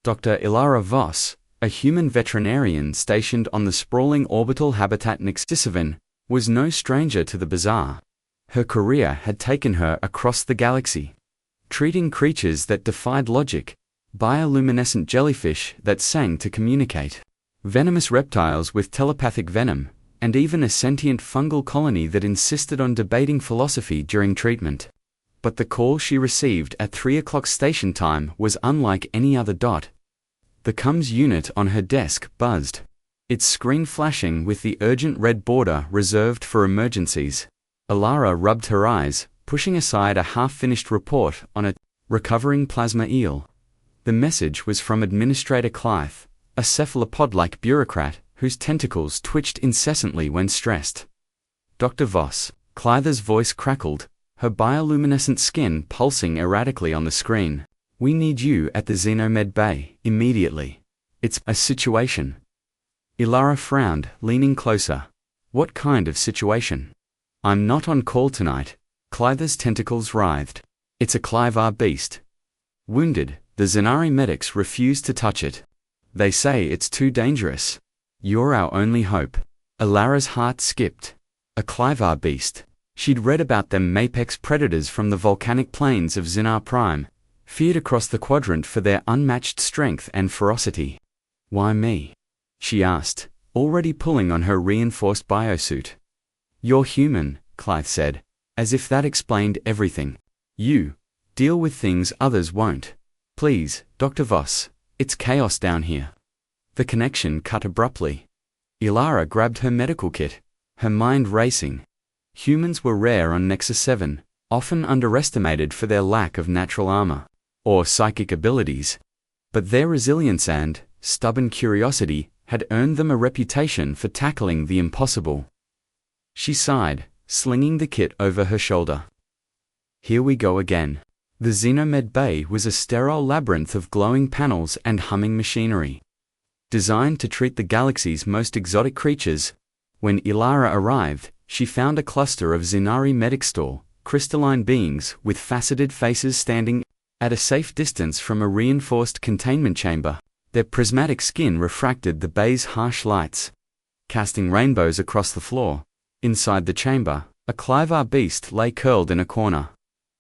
Dr. Elara Voss, a human veterinarian stationed on the sprawling orbital habitat Nixisivan, was no stranger to the bizarre. Her career had taken her across the galaxy, treating creatures that defied logic, bioluminescent jellyfish that sang to communicate, venomous reptiles with telepathic venom, and even a sentient fungal colony that insisted on debating philosophy during treatment. But the call she received at 3 o'clock station time was unlike any other. The comms unit on her desk buzzed, its screen flashing with the urgent red border reserved for emergencies. Elara rubbed her eyes, pushing aside a half-finished report on a recovering plasma eel. The message was from Administrator Klyvar, a cephalopod-like bureaucrat whose tentacles twitched incessantly when stressed. Dr. Voss, Klyvar's voice crackled, her bioluminescent skin pulsing erratically on the screen. We need you at the Xeno-Med bay, immediately. It's a situation. Elara frowned, leaning closer. What kind of situation? I'm not on call tonight. Klyvar's tentacles writhed. It's a Klyvar beast. Wounded, the Xenari medics refuse to touch it. They say it's too dangerous. You're our only hope. Elara's heart skipped. A Klyvar beast. She'd read about them apex predators from the volcanic plains of Xenar Prime, feared across the quadrant for their unmatched strength and ferocity. Why me? She asked, already pulling on her reinforced biosuit. You're human, Klyvar said, as if that explained everything. You deal with things others won't. Please, Dr. Voss, it's chaos down here. The connection cut abruptly. Elara grabbed her medical kit, her mind racing. Humans were rare on Nexus 7, often underestimated for their lack of natural armor or psychic abilities. But their resilience and stubborn curiosity had earned them a reputation for tackling the impossible. She sighed, slinging the kit over her shoulder. Here we go again. The Xeno-Med bay was a sterile labyrinth of glowing panels and humming machinery, designed to treat the galaxy's most exotic creatures. When Elara arrived, she found a cluster of Xenari medic-store, crystalline beings with faceted faces standing at a safe distance from a reinforced containment chamber. Their prismatic skin refracted the bay's harsh lights, casting rainbows across the floor. Inside the chamber, a Klyvar beast lay curled in a corner.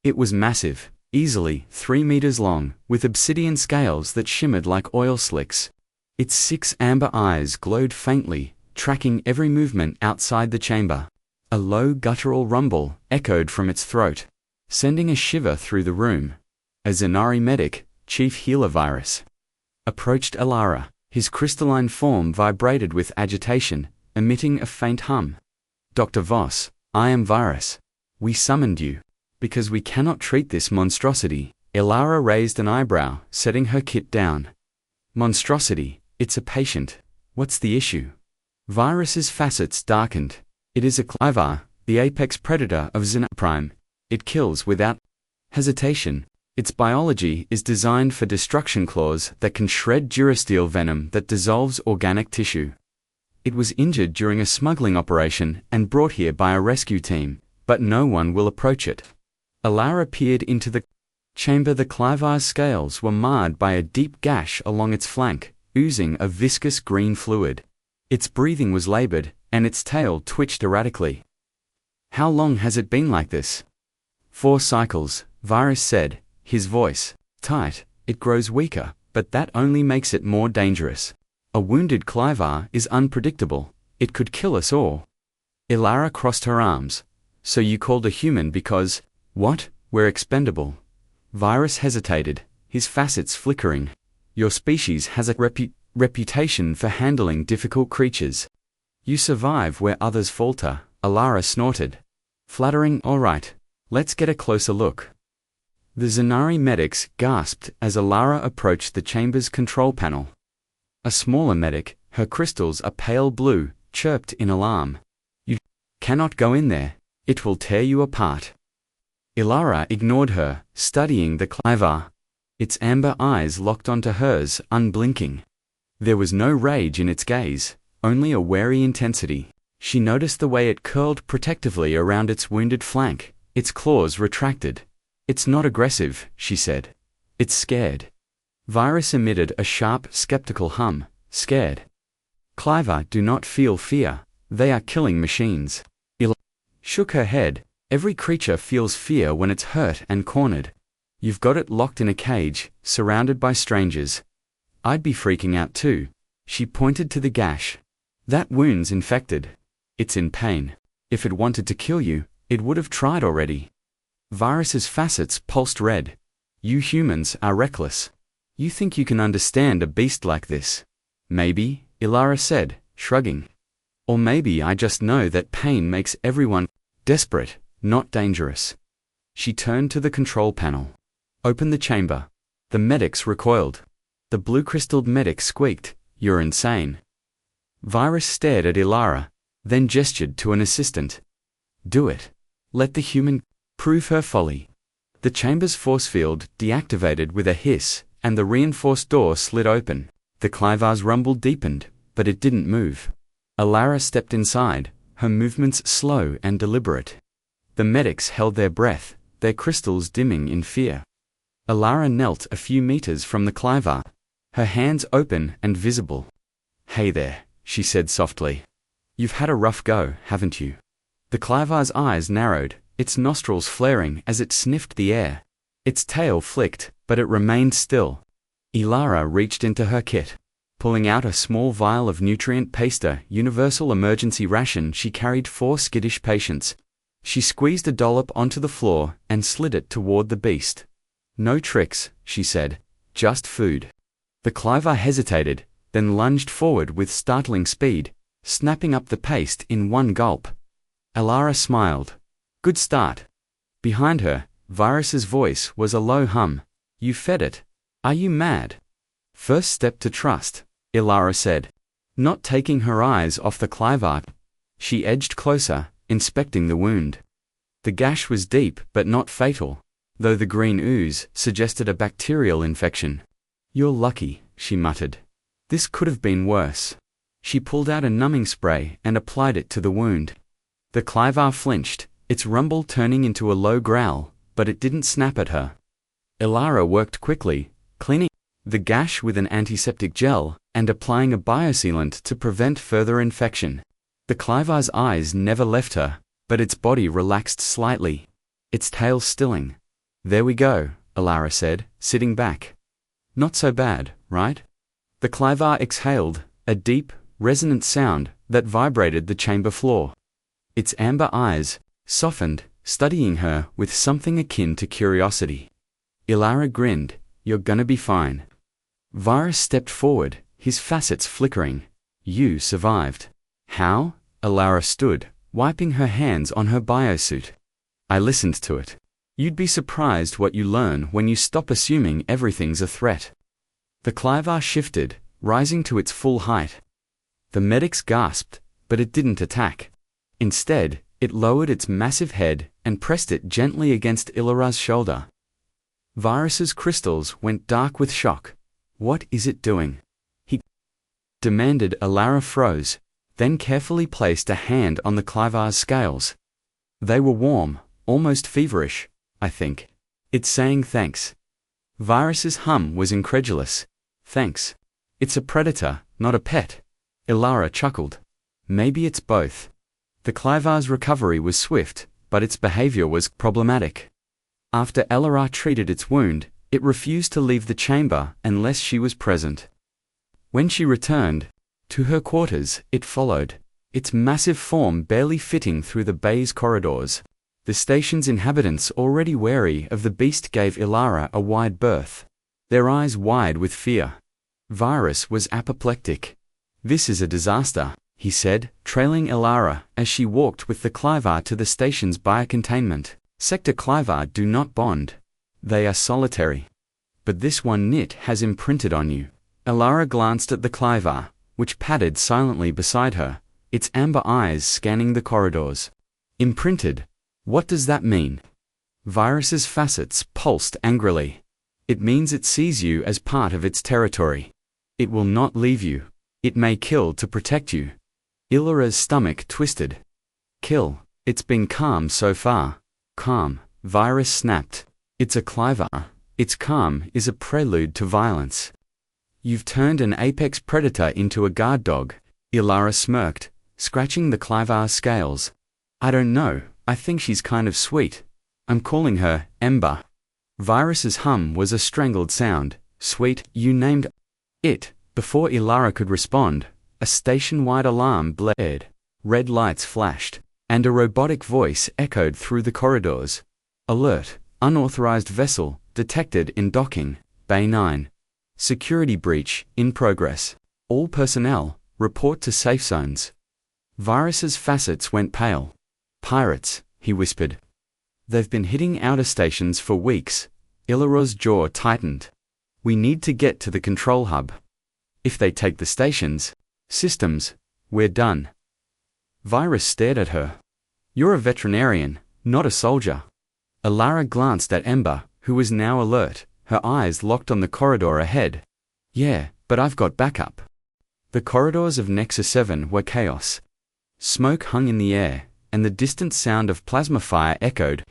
It was massive, easily 3 meters long, with obsidian scales that shimmered like oil slicks. Its 6 amber eyes glowed faintly, tracking every movement outside the chamber. A low guttural rumble echoed from its throat, sending a shiver through the room. A Xenari medic, Chief Healer Virus, approached Elara. His crystalline form vibrated with agitation, emitting a faint hum. Dr. Voss, I am Virus. We summoned you because we cannot treat this monstrosity. Elara raised an eyebrow, setting her kit down. Monstrosity? It's a patient. What's the issue? Virus's facets darkened. It is a Klyvar, the apex predator of Xenar Prime. It kills without hesitation. Its biology is designed for destruction claws that can shred durasteel venom that dissolves organic tissue. It was injured during a smuggling operation and brought here by a rescue team, but no one will approach it. Elara peered into the chamber. The Klyvar's scales were marred by a deep gash along its flank, oozing a viscous green fluid. Its breathing was labored, and its tail twitched erratically. How long has it been like this? 4 cycles, Virus said, his voice tight. It grows weaker, but that only makes it more dangerous. A wounded Klyvar is unpredictable. It could kill us all. Elara crossed her arms. So you called a human because, what? We're expendable. Virus hesitated, his facets flickering. Your species has a reputation for handling difficult creatures. You survive where others falter, Elara snorted. Flattering, all right. Let's get a closer look. The Xenari medics gasped as Elara approached the chamber's control panel. A smaller medic, her crystals a pale blue, chirped in alarm. You cannot go in there. It will tear you apart. Elara ignored her, studying the Klyvar. Its amber eyes locked onto hers, unblinking. There was no rage in its gaze, only a wary intensity. She noticed the way it curled protectively around its wounded flank, its claws retracted. It's not aggressive, she said. It's scared. Virus emitted a sharp, skeptical hum, scared. Klyvar do not feel fear, they are killing machines. Elara shook her head. Every creature feels fear when it's hurt and cornered. You've got it locked in a cage, surrounded by strangers. I'd be freaking out too. She pointed to the gash. That wound's infected. It's in pain. If it wanted to kill you, it would have tried already. Virus's facets pulsed red. You humans are reckless. You think you can understand a beast like this? Maybe, Elara said, shrugging. Or maybe I just know that pain makes everyone desperate, not dangerous. She turned to the control panel. Open the chamber. The medics recoiled. The blue-crystalled medic squeaked, "You're insane." Virus stared at Elara, then gestured to an assistant. "Do it. Let the human prove her folly." The chamber's force field deactivated with a hiss, and the reinforced door slid open. The Klyvar's rumble deepened, but it didn't move. Elara stepped inside, her movements slow and deliberate. The medics held their breath, their crystals dimming in fear. Elara knelt a few meters from the Klyvar, her hands open and visible. "Hey there," she said softly. "You've had a rough go, haven't you?" The Klyvar's eyes narrowed, its nostrils flaring as it sniffed the air. Its tail flicked, but it remained still. Elara reached into her kit. Pulling out a small vial of nutrient paster, universal emergency ration she carried 4 skittish patients. She squeezed a dollop onto the floor and slid it toward the beast. "No tricks," she said, "just food." The Klyvar hesitated, then lunged forward with startling speed, snapping up the paste in one gulp. Elara smiled. "Good start." Behind her, Virus's voice was a low hum. "You fed it. Are you mad?" "First step to trust," Elara said, not taking her eyes off the Klyvar. She edged closer, inspecting the wound. The gash was deep but not fatal, though the green ooze suggested a bacterial infection. "You're lucky," she muttered. "This could have been worse." She pulled out a numbing spray and applied it to the wound. The Klyvar flinched, its rumble turning into a low growl, but it didn't snap at her. Elara worked quickly, cleaning the gash with an antiseptic gel and applying a biosealant to prevent further infection. The Klyvar's eyes never left her, but its body relaxed slightly, its tail stilling. "There we go," Elara said, sitting back. "Not so bad, right?" The Klyvar exhaled, a deep, resonant sound that vibrated the chamber floor. Its amber eyes softened, studying her with something akin to curiosity. Elara grinned. "You're gonna be fine." Virus stepped forward, his facets flickering. "You survived." "How?" Elara stood, wiping her hands on her biosuit. "I listened to it. You'd be surprised what you learn when you stop assuming everything's a threat." The Klyvar shifted, rising to its full height. The medics gasped, but it didn't attack. Instead, it lowered its massive head and pressed it gently against Elara's shoulder. Virus's crystals went dark with shock. "What is it doing?" he demanded. Elara froze, then carefully placed a hand on the Klyvar's scales. They were warm, almost feverish, I think. "It's saying thanks." Virus's hum was incredulous. "Thanks. It's a predator, not a pet." Elara chuckled. "Maybe it's both." The Klyvar's recovery was swift, but its behavior was problematic. After Elara treated its wound, it refused to leave the chamber unless she was present. When she returned to her quarters, it followed, its massive form barely fitting through the bay's corridors. The station's inhabitants, already wary of the beast, gave Elara a wide berth, their eyes wide with fear. Virus was apoplectic. "This is a disaster," he said, trailing Elara as she walked with the Klyvar to the station's biocontainment. "Sector Klyvar do not bond. They are solitary. But this one nit has imprinted on you." Elara glanced at the Klyvar, which padded silently beside her, its amber eyes scanning the corridors. "Imprinted? What does that mean?" Virus's facets pulsed angrily. "It means it sees you as part of its territory. It will not leave you. It may kill to protect you." Elara's stomach twisted. "Kill? It's been calm so far." "Calm," Virus snapped. "It's a Klyvar. Its calm is a prelude to violence. You've turned an apex predator into a guard dog, Elara smirked, scratching the Klyvar scales. I don't know, I think she's kind of sweet. I'm calling her Ember. Virus's hum was a strangled sound. Sweet, you named it. Before Elara could respond, a station-wide alarm blared. Red lights flashed, and a robotic voice echoed through the corridors. Alert, unauthorized vessel, detected in docking, Bay 9. Security breach, in progress. All personnel, report to safe zones. Virus's facets went pale. Pirates, he whispered. They've been hitting outer stations for weeks. Elara's jaw tightened. We need to get to the control hub. If they take the stations, systems, we're done. Virus stared at her. You're a veterinarian, not a soldier. Elara glanced at Ember, who was now alert, her eyes locked on the corridor ahead. Yeah, but I've got backup. The corridors of Nexus 7 were chaos. Smoke hung in the air, and the distant sound of plasma fire echoed.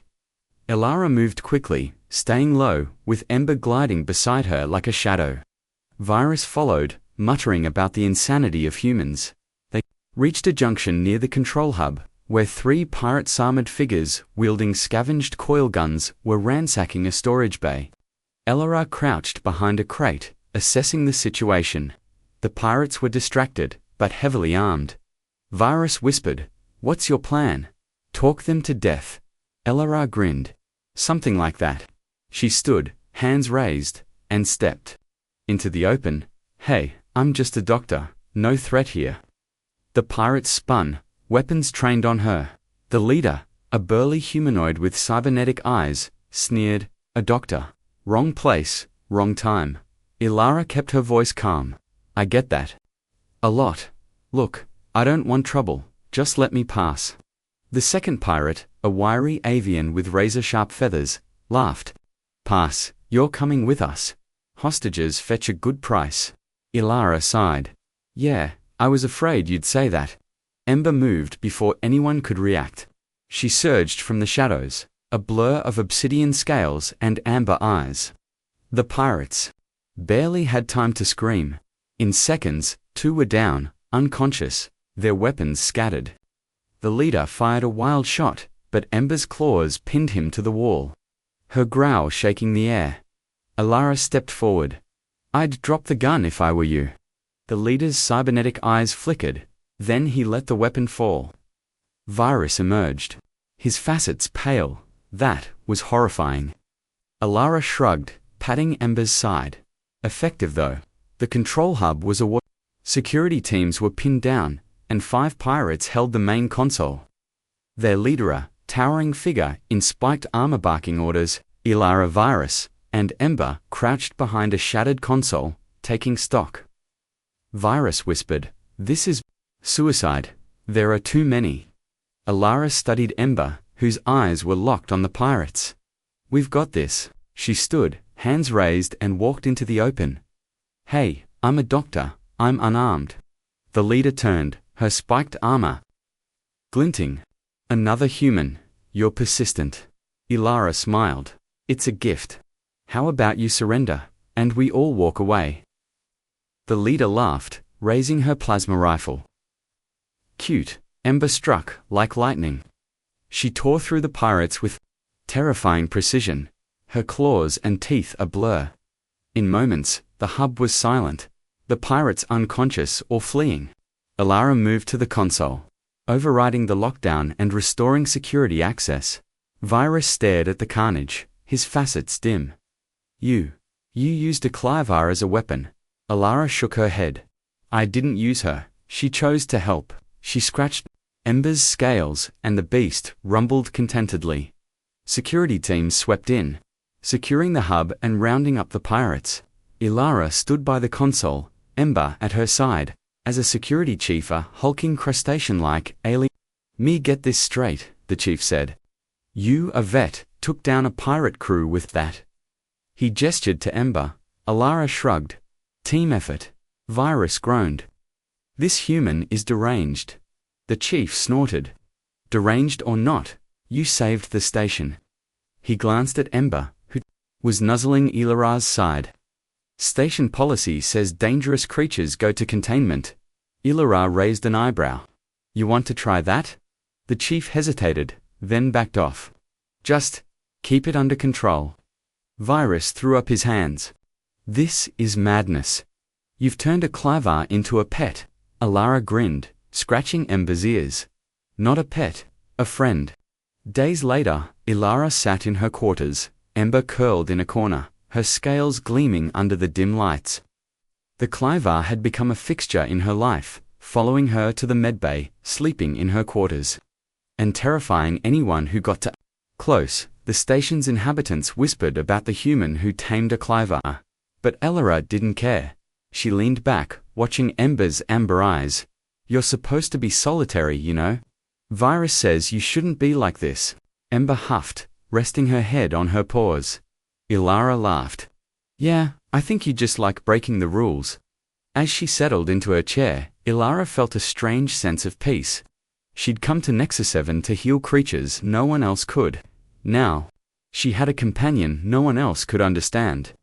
Elara moved quickly, staying low, with Ember gliding beside her like a shadow. Virus followed, muttering about the insanity of humans. They reached a junction near the control hub, where 3 pirates' armored figures, wielding scavenged coil guns, were ransacking a storage bay. Elara crouched behind a crate, assessing the situation. The pirates were distracted, but heavily armed. Virus whispered, "What's your plan? Talk them to death." Elara grinned. Something like that. She stood, hands raised, and stepped into the open. Hey, I'm just a doctor, no threat here. The pirates spun, weapons trained on her. The leader, a burly humanoid with cybernetic eyes, sneered, "A doctor. Wrong place, wrong time." Elara kept her voice calm. "I get that. A lot. Look, I don't want trouble, just let me pass." The second pirate, a wiry avian with razor-sharp feathers, laughed. "Pass, you're coming with us. Hostages fetch a good price." Elara sighed. "Yeah, I was afraid you'd say that." Ember moved before anyone could react. She surged from the shadows, a blur of obsidian scales and amber eyes. The pirates barely had time to scream. In seconds, 2 were down, unconscious, their weapons scattered. The leader fired a wild shot, but Ember's claws pinned him to the wall, her growl shaking the air. Elara stepped forward. "I'd drop the gun if I were you." The leader's cybernetic eyes flickered, then he let the weapon fall. Virus emerged, his facets pale. That was horrifying. Elara shrugged, patting Ember's side. Effective though. The control hub was awash. Security teams were pinned down, and 5 pirates held the main console. Their leader, a towering figure in spiked armor barking orders, Elara Virus, and Ember crouched behind a shattered console, taking stock. Virus whispered, "This is suicide. There are too many." Elara studied Ember, whose eyes were locked on the pirates. "We've got this." She stood, hands raised, and walked into the open. "Hey, I'm a doctor. I'm unarmed." The leader turned, her spiked armor glinting. "Another human. You're persistent." Elara smiled. "It's a gift. How about you surrender, and we all walk away?" The leader laughed, raising her plasma rifle. Cute. Ember struck, like lightning. She tore through the pirates with terrifying precision, her claws and teeth a blur. In moments, the hub was silent, the pirates unconscious or fleeing. Elara moved to the console, overriding the lockdown and restoring security access. Virus stared at the carnage, his facets dim. You used a Klyvar as a weapon." Elara shook her head. "I didn't use her, she chose to help." She scratched Ember's scales, and the beast rumbled contentedly. Security teams swept in, securing the hub and rounding up the pirates. Elara stood by the console, Ember at her side, as a security chief, a hulking crustacean-like alien. "Me get this straight," the chief said. "You, a vet, took down a pirate crew with that?" He gestured to Ember. Elara shrugged. "Team effort." Virus groaned. "This human is deranged." The chief snorted. "Deranged or not, you saved the station." He glanced at Ember, who was nuzzling Elara's side. Station policy says dangerous creatures go to containment. Elara raised an eyebrow. You want to try that? The chief hesitated, then backed off. Just keep it under control. Virus threw up his hands. This is madness. You've turned a Klyvar into a pet. Elara grinned, scratching Ember's ears. Not a pet, a friend. Days later, Elara sat in her quarters, Ember curled in a corner, her scales gleaming under the dim lights. The Klyvar had become a fixture in her life, following her to the medbay, sleeping in her quarters, and terrifying anyone who got too close. The station's inhabitants whispered about the human who tamed a Klyvar. But Elara didn't care. She leaned back, watching Ember's amber eyes. You're supposed to be solitary, you know. Virus says you shouldn't be like this. Ember huffed, resting her head on her paws. Elara laughed. Yeah, I think you just like breaking the rules. As she settled into her chair, Elara felt a strange sense of peace. She'd come to Nexus 7 to heal creatures no one else could. Now, she had a companion no one else could understand.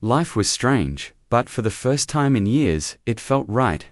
Life was strange, but for the first time in years, it felt right.